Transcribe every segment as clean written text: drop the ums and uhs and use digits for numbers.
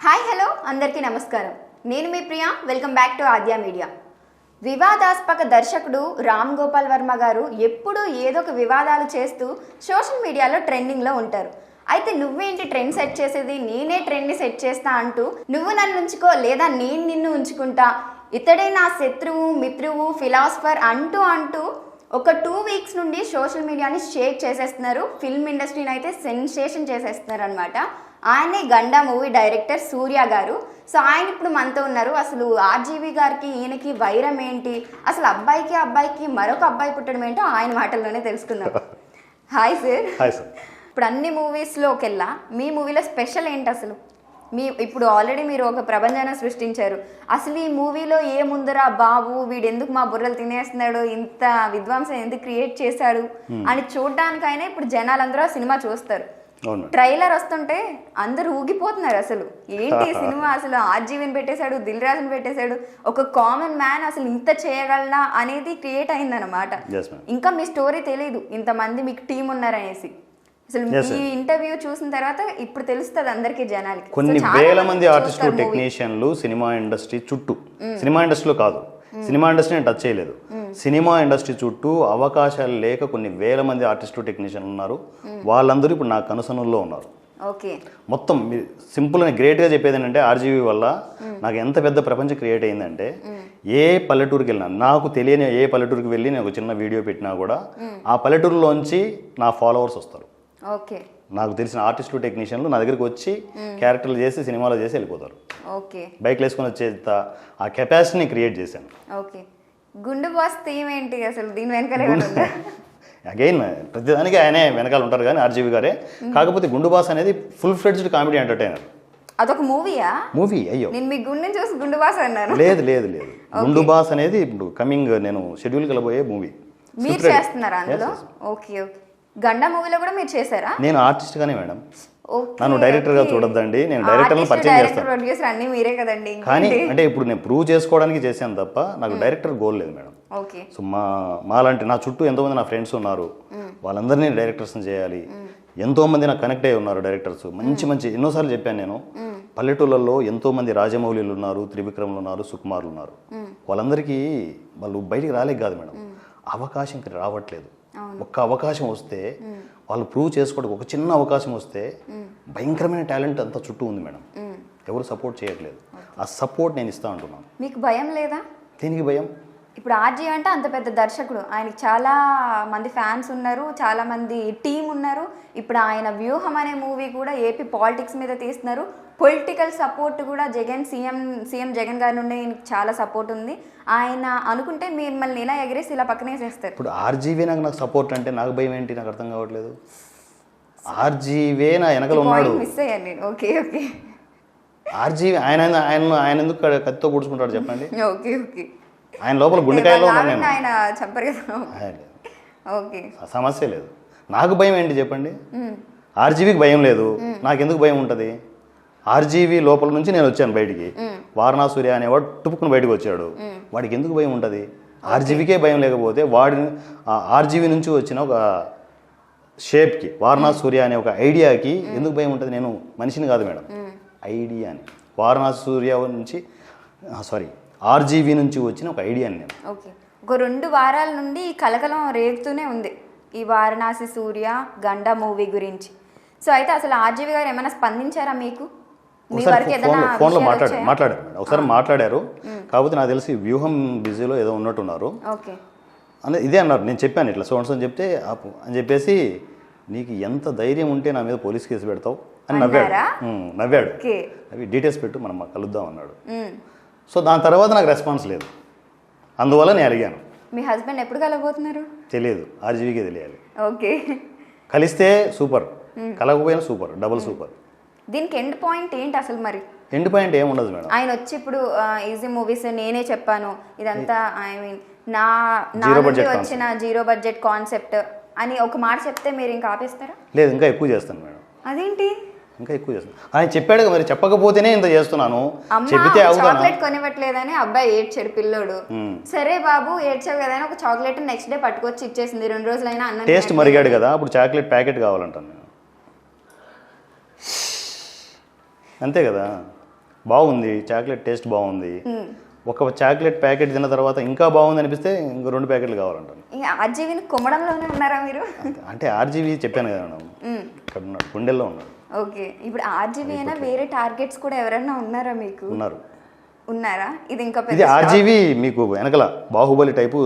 Hi hello అందరికీ నమస్కారం. నేను మీ Priya. Welcome back to Aadya media. వివాదాస్పద దర్శకుడు రామ్ గోపాల్ వర్మ గారు ఎప్పుడూ ఏదో ఒక వివాదాలు చేస్తూ సోషల్ మీడియాలో ట్రెండింగ్లో ఉంటారు. అయితే నువ్వేంటి ట్రెండ్ సెట్ చేసేది, నేనే ట్రెండ్ని సెట్ చేస్తా అంటూ నువ్వు నన్ను ఉంచుకో లేదా నేను నిన్ను ఉంచుకుంటా, ఇతడే నా శత్రువు మిత్రువు ఫిలాసఫర్ అంటూ ఒక 2 వీక్స్ నుండి సోషల్ మీడియాని షేక్ చేసేస్తున్నారు. ఫిల్మ్ ఇండస్ట్రీని అయితే సెన్సేషన్ చేసేస్తున్నారు అనమాట. ఆయనే గండా మూవీ డైరెక్టర్ సూర్య గారు. సో ఆయన ఇప్పుడు మనతో ఉన్నారు. అసలు ఆర్జీవి గారికి ఈయనకి వైరం ఏంటి, అసలు అబ్బాయికి మరొక అబ్బాయి పుట్టడం ఏంటో ఆయన మాటల్లోనే తెలుసుకుందాం. Hi sir. Hi sir. ఇప్పుడు అన్ని మూవీస్లోకెల్లా మీ మూవీలో స్పెషల్ ఏంటి అసలు? ఇప్పుడు ఆల్రెడీ మీరు ఒక ప్రపంచాన్ని సృష్టించారు. అసలు ఈ మూవీలో ఏముందరా బాబు, వీడు ఎందుకు మా బుర్రలు తినేస్తున్నాడు, ఇంత విధ్వంసం ఎందుకు క్రియేట్ చేశాడు అని చూడడానికైనా ఇప్పుడు జనాలందరూ ఆ సినిమా చూస్తారు. ట్రైలర్ వస్తుంటే అందరూ ఊగిపోతున్నారు. అసలు ఏంటి సినిమా, అసలు ఆర్జీవిని పెట్టేశాడు, దిల్ రాజుని పెట్టేశాడు, ఒక కామన్ మ్యాన్ అసలు ఇంత చేయగలనా అనేది క్రియేట్ అయిందనమాట. ఇంకా మీ స్టోరీ తెలియదు, ఇంతమంది మీకు టీం ఉన్నారనేసి. అసలు ఈ ఇంటర్వ్యూ చూసిన తర్వాత ఇప్పుడు తెలుస్తుంది అందరికీ జనాలకి. కొన్ని వేల మంది ఆర్టిస్టులు టెక్నీషియన్లు సినిమా ఇండస్ట్రీ చుట్టూ, సినిమా ఇండస్ట్రీలో కాదు, సినిమా ఇండస్ట్రీని టచ్ చేయలేదు, సినిమా ఇండస్ట్రీ చుట్టూ అవకాశాలు లేక కొన్ని వేల మంది ఆర్టిస్టులు టెక్నీషియన్లు ఉన్నారు. వాళ్ళందరూ ఇప్పుడు నా కనుసనుల్లో ఉన్నారు. మొత్తం సింపుల్ అని గ్రేట్గా చెప్పేది ఏంటంటే, ఆర్జీవీ వల్ల నాకు ఎంత పెద్ద ప్రపంచం క్రియేట్ అయిందంటే, ఏ పల్లెటూరుకి వెళ్ళినా, నాకు తెలియని ఏ పల్లెటూరుకి వెళ్ళి నేను ఒక చిన్న వీడియో పెట్టినా కూడా ఆ పల్లెటూరులోంచి నా ఫాలోవర్స్ వస్తారు. నాకు తెలిసిన ఆర్టిస్టులు టెక్నీషియన్లు నా దగ్గరికి వచ్చి క్యారెక్టర్లు చేసి సినిమాలో చేసి వెళ్ళిపోతారు. బైక్లు వేసుకొని వచ్చేంత ఆ కెపాసిటీని క్రియేట్ చేశాను. గుండు బాస్ థీమ్ ఏంటి అసలు? దీని వెనకాల అగైన్ ప్రతిదానికి ఆయనే వెనకాల ఉంటారు కానీ ఆర్జీవి గారే. కాకపోతే గుండు బాస్ అనేది ఫుల్ ఫ్లెడ్జ్డ్ కామెడీ ఎంటర్టైనర్. అదొక మూవీయా? మూవీ. అయ్యో, నేను మీ గుండె చూసి గుండు బాస్ అన్నాను. లేదు లేదు లేదు, గుండు బాస్ అనేది ఇప్పుడు కమింగ్ నేను షెడ్యూల్కి వెళ్ళబోయే మూవీ. మీరు చేస్తున్నారా అందులో? Okay okay. గండా మూవీలో కూడా మీరు చేశారా? నేను ఆర్టిస్ట్ గానే మేడం, నన్ను డైరెక్టర్ గా చూడొద్దండి. నేను డైరెక్టర్ పరిచయం చేస్తాను అన్ని మీరే కదండి. కానీ అంటే ఇప్పుడు నేను ప్రూవ్ చేసుకోవడానికి చేశాను తప్ప నాకు డైరెక్టర్ గోల్ లేదు మేడం. సో మాలాంటి నా చుట్టూ ఎంతోమంది నా ఫ్రెండ్స్ ఉన్నారు, వాళ్ళందరినీ డైరెక్టర్స్ని చేయాలి. ఎంతోమంది నాకు కనెక్ట్ అయ్యి ఉన్నారు డైరెక్టర్స్, మంచి మంచి. ఎన్నోసార్లు చెప్పాను నేను, పల్లెటూళ్ళల్లో ఎంతోమంది రాజమౌళిలు ఉన్నారు, త్రివిక్రమ్లు ఉన్నారు, సుకుమార్లు ఉన్నారు. వాళ్ళందరికీ వాళ్ళు బయటికి రాలేక కాదు మేడం, అవకాశం రావట్లేదు. ఒక్క అవకాశం వస్తే వాళ్ళు ప్రూవ్ చేసుకోవడానికి, ఒక చిన్న అవకాశం వస్తే భయంకరమైన టాలెంట్ అంతా చుట్టూ ఉంది మేడం. ఎవరు సపోర్ట్ చేయట్లేదు. ఆ సపోర్ట్ నేను ఇస్తా అంటున్నాను. మీకు భయం లేదా? దేనికి భయం? ఇప్పుడు ఆర్జీ అంటే అంత పెద్ద దర్శకుడు, ఆయనకి చాలా మంది ఫ్యాన్స్ ఉన్నారు, చాలా మంది టీం ఉన్నారు. ఇప్పుడు ఆయన వ్యూహం అనే మూవీ కూడా ఏపీ పాలిటిక్స్ మీద తీస్తున్నారు. పొలిటికల్ సపోర్ట్ కూడా సీఎం జగన్ గారి నుండి చాలా సపోర్ట్ ఉంది. ఆయన అనుకుంటే మిమ్మల్ని ఇలా ఎగరేసి ఇలా పక్కనేసేస్తారు. ఇప్పుడు ఆర్జీవే నాకు సపోర్ట్ అంటే నాకు భయం ఏంటి? నాకు అర్థం కావట్లేదు. ఆర్జీవే నా వెనకలు ఉన్నాడు. మిస్ అయ్యాను నేను. Okay okay. ఆర్జీవే ఆయన ఎందుకు కత్తితో కూర్చుకుంటాడు చెప్పండి? Okay okay. ఆయన లోపల గుండెకాయలో ఉన్నాను. ఆయన చంపరు కదా. ఓకే, సమస్య లేదు. నాకు భయం ఏంటి చెప్పండి? ఆర్జీవీకి భయం లేదు, నాకెందుకు భయం ఉంటుంది? ఆర్జీవీ లోపల నుంచి నేను వచ్చాను బయటికి. వారణా సూర్య అనేవాడు టుపుకుని బయటకు వచ్చాడు. వాడికి ఎందుకు భయం ఉంటుంది? ఆర్జీవీకే భయం లేకపోతే వాడిని ఆర్జీవీ నుంచి వచ్చిన ఒక షేప్కి, వారణా సూర్య అనే ఒక ఐడియాకి ఎందుకు భయం ఉంటుంది? నేను మనిషిని కాదు మేడం, ఐడియాని. వారణా సూర్య నుంచి ఆర్జీవీ నుంచి వచ్చిన ఒక ఐడియాని నేను. ఓకే. ఒక 2 వారాల నుండి కలకలం రేగుతూనే ఉంది ఈ వారణాసి సూర్య గండా మూవీ గురించి. సో అయితే అసలు ఆర్జీవి గారు ఏమైనా స్పందించారా మీకు? ఫోన్లో మాట్లాడారు ఒకసారి మాట్లాడారు. కాకపోతే నాకు తెలిసి వ్యూహం బిజీలో ఏదో ఉన్నట్టున్నారు. అంటే ఇదే అన్నారు. నేను చెప్పాను ఇట్లా సోన్స్ అని చెప్తే ఆపు అని చెప్పేసి, నీకు ఎంత ధైర్యం ఉంటే నా మీద పోలీస్ కేసు పెడతావు అని నవ్వాడు. అవి డీటెయిల్స్ పెట్టు, మనం కలుద్దాం అన్నాడు. సో దాని తర్వాత నాకు రెస్పాన్స్ లేదు, అందువల్ల నేను అడిగాను. మీ హస్బెండ్ ఎప్పుడు కలగబోతున్నారు? తెలియదు, ఆర్జీవీకే తెలియాలి. ఓకే. కలిస్తే సూపర్, కలగకపోయినా సూపర్, డబుల్ సూపర్. దీనికి ఎండ్ పాయింట్ ఏంటి అసలు? మరి ఎండ్ పాయింట్ ఏమి ఉండదు మేడం. ఆయన వచ్చి ఇప్పుడు ఈజీ మూవీస్ నేనే చెప్పాను ఇదంతా, ఐ మీన్ నా వచ్చిన జీరో బడ్జెట్ కాన్సెప్ట్ అని ఒక మాట చెప్తే మీరు ఇంకా ఆపేస్తారా? లేదు, ఇంకా ఎక్కువ చేస్తాను మేడం. అదేంటి? ఇంకా ఎక్కువ చేస్తాను. ఆయన చెప్పాడు మరి, చెప్పకపోతేనే ఇంత చేస్తున్నాను. చెప్తే చాక్లెట్ కొనివ్వట్లేదని అబ్బాయి ఏడ్చాడు పిల్లోడు. సరే బాబు ఏడ్చావు కదా అని ఒక చాక్లెట్ నెక్స్ట్ డే పట్టుకొచ్చి ఇచ్చేసింది. 2 రోజులైనా అన్న టేస్ట్ మరిగాడు కదా, అప్పుడు చాక్లెట్ ప్యాకెట్ కావాలంటాను నేను. అంతే కదా. బాగుంది, చాక్లెట్ టేస్ట్ బాగుంది, ఒక చాక్లెట్ ప్యాకెట్ తిన్న తర్వాత ఇంకా బాగుంది అనిపిస్తే ఇంకో 2 ప్యాకెట్లు కావాలంటాను. ఇంకా ఆర్జీవిని కుమ్మడంలోనే ఉన్నారా మీరు? అంటే ఆర్జీవి చెప్పాను కదా మేడం, ఇక్కడ ఉన్నాడు, గుండెల్లో ఉన్నాడు. ఓకే, ఇప్పుడు ఆర్జీవి అయినా వేరే టార్గెట్స్ కూడా ఎవరైనా ఉన్నారా మీకు? ఉన్నారా? ఇది ఇంకా ఇది ఆర్జీవి మీకు వెనకల బాహుబలి టైపు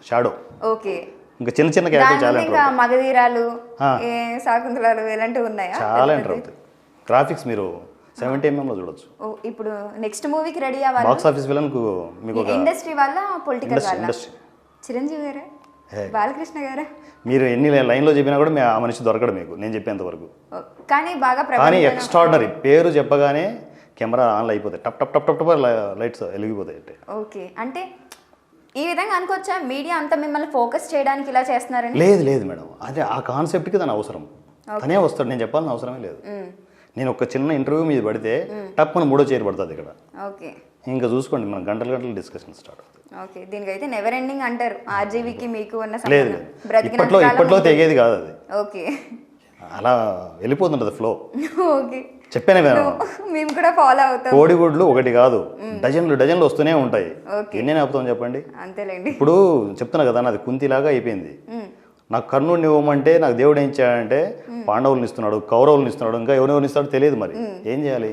షాడో. ఓకే, ఇంకా చిన్న చిన్న క్యారెక్టర్ చాలా ఇంకా మగధీరాలు, శాకుంతలాలు ఇలాంటివి ఉన్నాయా? చాలా ఎంటర్ అవుతాయి. గ్రాఫిక్స్ మీరు 70mm లో చూడొచ్చు. ఇప్పుడు నెక్స్ట్ మూవీకి రెడీ అవ్వాలి. బాక్స్ ఆఫీస్ విలన్ మీకు ఇండస్ట్రీ వాళ్ళ పొలిటికల్ వాళ్ళ? ఇండస్ట్రీ. చిరంజీవి గారా, బాలకృష్ణ గారా? మీరు ఎన్ని లైన్లో చెప్పినా కూడా ఆ మనిషి దొరకడు మీకు, నేను చెప్పేంత వరకు. కానీ బాగా కానీ ఎక్స్ట్రాడినరీ, పేరు చెప్పగానే కెమెరా ఆన్లో అయిపోతాయి, టప్ టప్ టప్ టప్ టప్ లైట్స్ వెలిగిపోతాయి. ఓకే, అంటే ఈ విధంగా అనుకోవచ్చా మీడియా అంతా మిమ్మల్ని ఫోకస్ చేయడానికి ఇలా చేస్తున్నారని? లేదు లేదు మేడం, అదే ఆ కాన్సెప్ట్కి తన అవసరం, తనే వస్తాడు, నేను చెప్పాల్సిన అవసరమే లేదు. నేను ఒక చిన్న ఇంటర్వ్యూ మీద పడితే టప్ అని 3వ చైర్ పడుతుంది ఇక్కడ. ఓకే, ఇంకా చూసుకోండి మనం గంటలు గంటలు డిస్కషన్ స్టార్ట్ అవుతుంది. ఓకే, దీనికైతే నెవర్ ఎండింగ్ అంటారు ఆర్జీవికి మీకు ఉన్న లేదు ఇప్పట్లో తెగేది కాదు అది. ఓకే, అలా వెళ్ళిపోతుంటుంది ఫ్లో. ఓకే, చెప్పానే మేడం, మేము కూడా ఫాలో అవుతాం. కోడిగుడ్లు ఒకటి కాదు, డజన్లు వస్తూనే ఉంటాయి. ఎన్ని ఆపుతాం చెప్పండి? అంతేలేండి. ఇప్పుడు చెప్తున్నా కదా, నాది కుంతిలాగా అయిపోయింది. నాకు కర్ణుడిని ఇవ్వమంటే నాకు దేవుడు ఏం ఇచ్చాడంటే పాండవులను ఇస్తున్నాడు, కౌరవులను ఇస్తున్నాడు, ఇంకా ఎవరెవరిని ఇస్తాడో తెలియదు. మరి ఏం చేయాలి?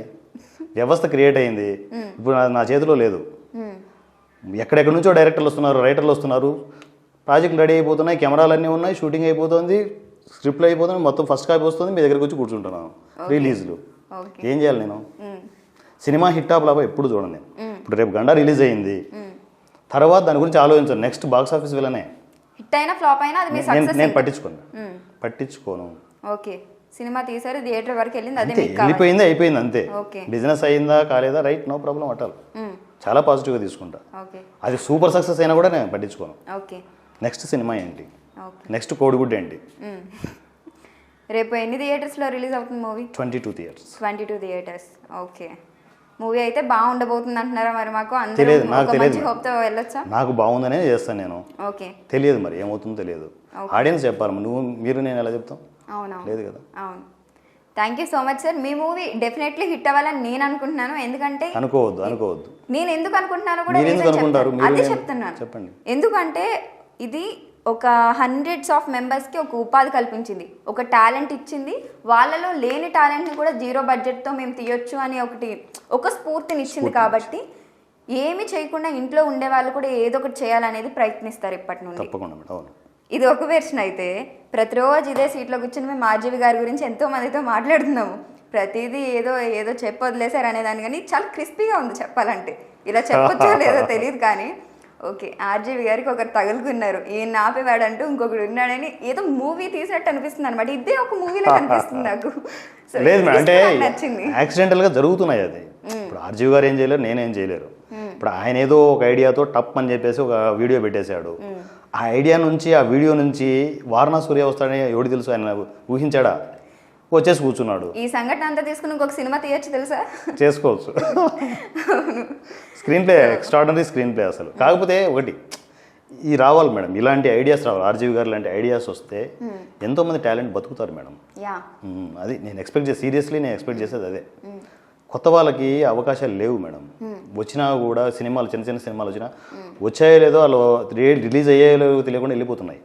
వ్యవస్థ క్రియేట్ అయింది, ఇప్పుడు నా చేతిలో లేదు. ఎక్కడెక్కడి నుంచో డైరెక్టర్లు వస్తున్నారు, రైటర్లు వస్తున్నారు, ప్రాజెక్టులు రెడీ అయిపోతున్నాయి, కెమెరాలన్నీ ఉన్నాయి, షూటింగ్ అయిపోతుంది, స్క్రిప్ట్లు అయిపోతుంది, మొత్తం ఫస్ట్ కాపీ వస్తుంది, మీ దగ్గరికి వచ్చి కూర్చుంటున్నాను. రిలీజ్లు ఏం చేయాలి నేను? సినిమా హిట్ ఆఫ్ లాభ ఎప్పుడు చూడండి నేను. ఇప్పుడు రేపు గండా రిలీజ్ అయింది, తర్వాత దాని గురించి ఆలోచించాను. నెక్స్ట్ బాక్స్ ఆఫీస్ విలనే, హిట్ అయినా ఫ్లాప్ అయినా అది మీ సక్సెస్. నేను పట్టించుకోను. ఓకే, సినిమా తీసారు, థియేటర్ వరకు వెళ్ళింది, అదే వెళ్ళిపోయింది, అయిపోయింది అంతే. బిజినెస్ అయిందా కాలేదా, రైట్, నో ప్రాబ్లం అట్టాలి, చాలా పాజిటివ్గా తీసుకుంటా. అది సూపర్ సక్సెస్ అయినా కూడా నేను పట్టించుకోను. ఓకే, నెక్స్ట్ సినిమా ఏంటి, నెక్స్ట్ కోడిగుడ్డు ఏంటి. రేపు ఎన్ని థియేటర్స్లో రిలీజ్ అవుతుంది movie? 22 theatres. 22 theatres. Okay, movie అయితే బాగుండబోతుంది అంటున్నారా? మరి మాకు తెలియదు, నాకు తెలియదు, హోప్తో వెళ్ళొచ్చా? నాకు బాగుందనే చేస్తాను నేను. ఓకే, తెలియదు మరి ఏమవుతుందో తెలియదు, ఆడియన్స్ చెప్పాలి. మీరు నేను ఎలా చెప్తాం? అవునా, లేదు కదా. అవును. Thank you so much sir. Me movie definitely hit అవ్వాలని నేను అనుకుంటున్నాను. ఎందుకంటే అనుకోవద్దు నేను ఎందుకు అనుకుంటున్నాను కూడా అదే చెప్తున్నాను. చెప్పండి. ఎందుకంటే ఇది ఒక హండ్రెడ్స్ ఆఫ్ మెంబర్స్కి ఒక ఉపాధి కల్పించింది, ఒక టాలెంట్ ఇచ్చింది, వాళ్ళలో లేని టాలెంట్ని కూడా 0 బడ్జెట్తో మేము తీయొచ్చు అని ఒక స్ఫూర్తిని ఇచ్చింది. కాబట్టి ఏమి చేయకుండా ఇంట్లో ఉండే వాళ్ళు కూడా ఏదో ఒకటి చేయాలనేది ప్రయత్నిస్తారు ఇప్పటి నుండి. తప్పకుండా. ఇది ఒక వెర్షన్ అయితే, ప్రతిరోజు ఇదే సీట్లో కూర్చొని మేము ఆర్జీవి గారి గురించి ఎంతో మందితో మాట్లాడుతున్నాము. ప్రతిదీ ఏదో చెప్పి వదిలేశారు అనేదాన్ని, కానీ చాలా క్రిస్పీగా ఉంది చెప్పాలంటే. ఇలా చెప్పొచ్చో లేదో తెలియదు కానీ. ఓకే, ఆర్జీవి గారికి ఒకరు తగులుకున్నారు, ఈయన ఆపేవాడంటూ ఇంకొకరు ఉన్నాడని ఏదో మూవీ తీసినట్టు అనిపిస్తుంది అనమాట. ఇదే ఒక మూవీలో కనిపిస్తుంది నాకు. లేదు మేడం, అంటే యాక్సిడెంటల్గా జరుగుతున్నాయి అది. ఇప్పుడు ఆర్జీవి గారు ఏం చేయలేరు, నేనేం చేయలేరు. ఇప్పుడు ఆయన ఏదో ఒక ఐడియాతో టప్ అని చెప్పేసి ఒక వీడియో పెట్టేశాడు. ఆ ఐడియా నుంచి, ఆ వీడియో నుంచి వారణా సూర్య వస్తాడని ఎవడు తెలుసు? ఆయన ఊహించాడా? వచ్చేసి కూర్చున్నాడు. ఈ సంఘటన అంతా తీసుకుని ఇంకొక సినిమా తీయచ్చు తెలుసా? చేసుకోవచ్చు. Screen play, extraordinary screen play అసలు. కాకపోతే ఒకటి రావాలి మేడం, ఇలాంటి ఐడియాస్ రావాలి. ఆర్జీవి గారు లాంటి ఐడియాస్ వస్తే ఎంతోమంది టాలెంట్ బతుకుతారు మేడం. అది నేను సీరియస్లీ నేను ఎక్స్పెక్ట్ చేసేది అదే. కొత్త వాళ్ళకి అవకాశాలు లేవు మేడం. వచ్చినా కూడా సినిమాలు, చిన్న చిన్న సినిమాలు వచ్చాయో లేదో, వాళ్ళు రిలీజ్ అయ్యాయో లేదో తెలియకుండా వెళ్ళిపోతున్నాయి.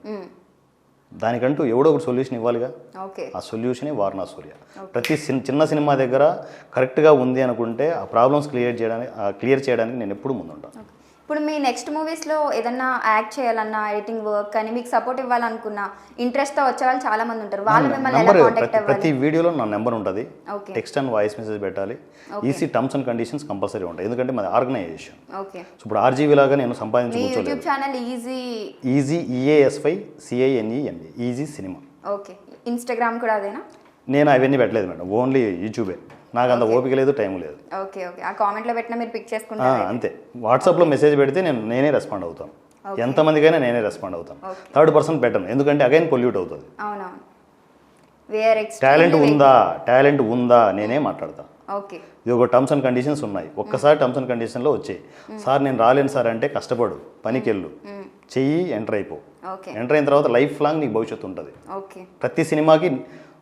దానికంటూ ఎవడో ఒకటి సొల్యూషన్ ఇవ్వాలిగా. ఆ సొల్యూషనే వారణా సూర్య. ప్రతి చిన్న సినిమా దగ్గర కరెక్ట్గా ఉంది అనుకుంటే ఆ ప్రాబ్లమ్స్ క్లియర్ చేయడానికి నేను ఎప్పుడు ముందుంటాను. ఇప్పుడు మీ నెక్స్ట్ మూవీస్లో ఏదన్నా యాక్ట్ చేయాలన్నా, ఎడిటింగ్ వర్క్ కానీ మీకు సపోర్ట్ ఇవ్వాలనుకున్నా ఇంట్రెస్ట్తో వచ్చే వాళ్ళు చాలా మంది ఉంటారు. వాళ్ళు మిమ్మల్ని ఎలా కాంటాక్ట్ అవ్వాలి? ప్రతి వీడియోలో నా నెంబర్ ఉంటుంది, టెక్స్ట్ అండ్ వాయిస్ మెసేజ్ పెట్టాలి. EC terms and conditions compulsory ఉంటాయి, ఎందుకంటే మాది ఆర్గనైజేషన్. ఇప్పుడు ఆర్జీవి లాగా నేను సంపాదించుకోవచ్చు. YouTube channel easy EASYCINEMA easy cinema. Okay, Instagram కూడా అదేనా? నేను అవన్నీ పెట్టలేదు మేడం, ఓన్లీ యూట్యూబే. నాకు అంత ఓపిక లేదు, టైం లేదు. ఓకే, ఆ కామెంట్లో పెట్టినా మీరు పిక్ చేసుకుంటారు అంతే. వాట్సాప్లో మెసేజ్ పెడితే నేనే రెస్పాండ్ అవుతాను, ఎంతమందికైనా నేనే రెస్పాండ్ అవుతాను. థర్డ్ పర్సన్ పెట్టను, ఎందుకంటే అగైన్ పొల్యూట్ అవుతుంది. టాలెంట్ ఉందా నేనే మాట్లాడతా. ఇది ఒక టర్మ్స్ అండ్ కండిషన్స్ ఉన్నాయి. ఒక్కసారి టర్మ్స్ అండ్ కండిషన్లో వచ్చాయి, సార్ నేను రాలేను సార్ అంటే కష్టపడు, పనికి వెళ్ళు, చెయ్యి, ఎంటర్ అయిపో. ఎంటర్ అయిన తర్వాత లైఫ్ లాంగ్ నీకు భవిష్యత్తు ఉంటుంది. ప్రతి సినిమాకి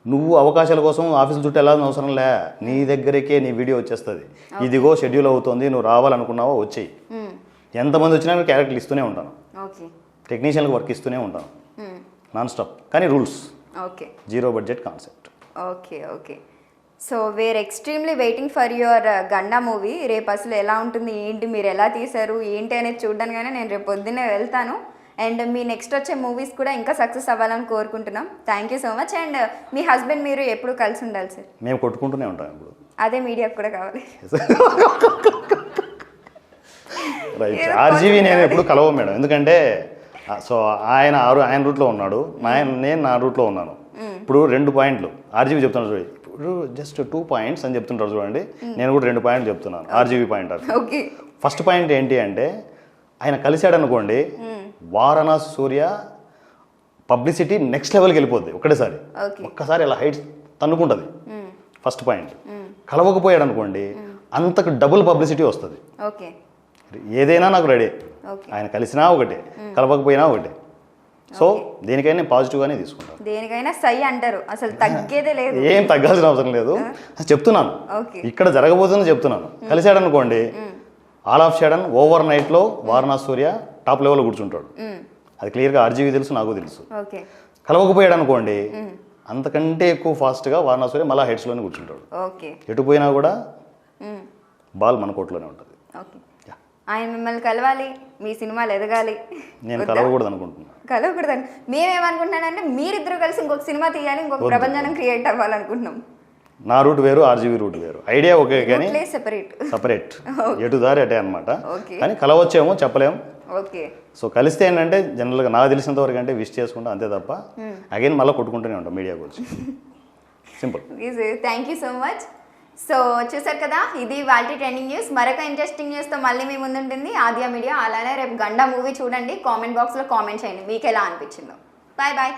నువ్వు అవకాశాల కోసం ఆఫీసుల చుట్టూ వెళ్ళాల్సిన అవసరం లే, నీ దగ్గరికే నీ వీడియో వచ్చేస్తుంది. ఇదిగో షెడ్యూల్ అవుతుంది, నువ్వు రావాలనుకున్నావో వచ్చేయి. ఎంతమంది వచ్చినా నేను క్యారెక్టర్లు ఇస్తూనే ఉంటాను, ఓకే టెక్నీషియన్లకు వర్క్ ఇస్తూనే ఉంటాను నాన్ స్టాప్. కానీ rules, okay 0 budget concept. Okay okay so where extremely waiting for your గండా మూవీ. రేపు అసలు ఎలా ఉంటుంది, ఏంటి, మీరు ఎలా తీశారు ఏంటి అనేది చూడడానికైనా నేను రేపు పొద్దున్నే వెళ్తాను. అండ్ మీ నెక్స్ట్ వచ్చే మూవీస్ కూడా ఇంకా సక్సెస్ అవ్వాలని కోరుకుంటున్నాం. Thank you so much. And me husband మీరు ఎప్పుడు కలిసి ఉండాలి సార్. మేము కొట్టుకుంటూనే ఉంటాం ఇప్పుడు. అదే మీడియాకు కూడా కావాలి. రైట్. ఆర్జీవి నేను ఎప్పుడు కలవ మేడం, ఎందుకంటే సో ఆయన రూట్లో ఉన్నాడు, నేను నా రూట్లో ఉన్నాను. ఇప్పుడు 2 పాయింట్లు ఆర్జీవి చెప్తున్నాడు చూడండి, ఇప్పుడు జస్ట్ 2 పాయింట్స్ అని చెప్తుంటారు చూడండి, నేను కూడా 2 పాయింట్లు చెప్తున్నాను RGV point. Okay. First point ఏంటి అంటే, ఆయన కలిశాడు అనుకోండి, వారణాసి సూర్య పబ్లిసిటీ నెక్స్ట్ లెవెల్కి వెళ్ళిపోద్ది ఒక్కటేసారి. ఒక్కసారి ఇలా హైట్స్ తన్నుకుంటుంది. First point. కలవకపోయాడు అనుకోండి, అంతకు డబుల్ పబ్లిసిటీ వస్తుంది. ఓకే. ఏదైనా నాకు రెడీ, ఆయన కలిసినా ఒకటే, కలవకపోయినా ఒకటే. సో దేనికైనా నేను పాజిటివ్గానే తీసుకుంటాను. దేనికైనా సై అంటారు, అసలు తగ్గేదే లేదు. ఏం తగ్గాల్సిన అవసరం లేదు, చెప్తున్నాను ఇక్కడ జరగబోతుందని చెప్తున్నాను. కలిశాడు అనుకోండి, ఆల్ ఆఫ్ షడన్ ఓవర్ నైట్లో వారణాసి సూర్య టాప్ లెవెల్లో కూర్చుంటాడు. అది క్లియర్గా ఆర్జీవి తెలుసు, నాకు తెలుసు. కలవకపోయాడు అనుకోండి, అంతకంటే ఎక్కువ ఫాస్ట్గా వారణాసి సూర్య మళ్ళీ హెడ్స్లోనే కూర్చుంటాడు. ఎటు పోయినా కూడా బాల్ మన కోర్టులోనే ఉంటుంది. ఆయన మిమ్మల్ని కలవాలి, మీ సినిమాలు ఎదగాలి. నేను కలవకూడదు అనుకుంటున్నాను. కలవకూడదని మేమేమనుకుంటున్నానంటే, మీరిద్దరు కలిసి ఇంకొక సినిమా తీయాలి, ఇంకొక ప్రపంచాన్ని క్రియేట్ అవ్వాలనుకుంటున్నాం. నా రూట్ వేరు, ఆర్జీవి రూట్ వేరు. ఐడియా ఓకే, కానీ సపరేట్ ఎటు దారి అటే అనమాట. కానీ కలవచ్చేమో చెప్పలేము. ఓకే. సో కలిస్తే ఏంటంటే, జనరల్గా నాకు తెలిసినంత వరకు అంటే విష్ చేసుకుంటాం అంతే తప్ప అగైన్ మళ్ళీ కొట్టుకుంటూనే ఉంటాం మీడియా గురించి. Simple. Thank you so much. So చూసారు కదా, ఇది వాల్టీ ట్రెండింగ్ న్యూస్. మరొక ఇంట్రెస్టింగ్ న్యూస్తో మళ్ళీ మీ ముందుంటుంది ఆద్య మీడియా. అలానే రేపు గండా మూవీ చూడండి, కామెంట్ బాక్స్లో కామెంట్ చేయండి మీకు ఎలా అనిపించిందో. Bye bye.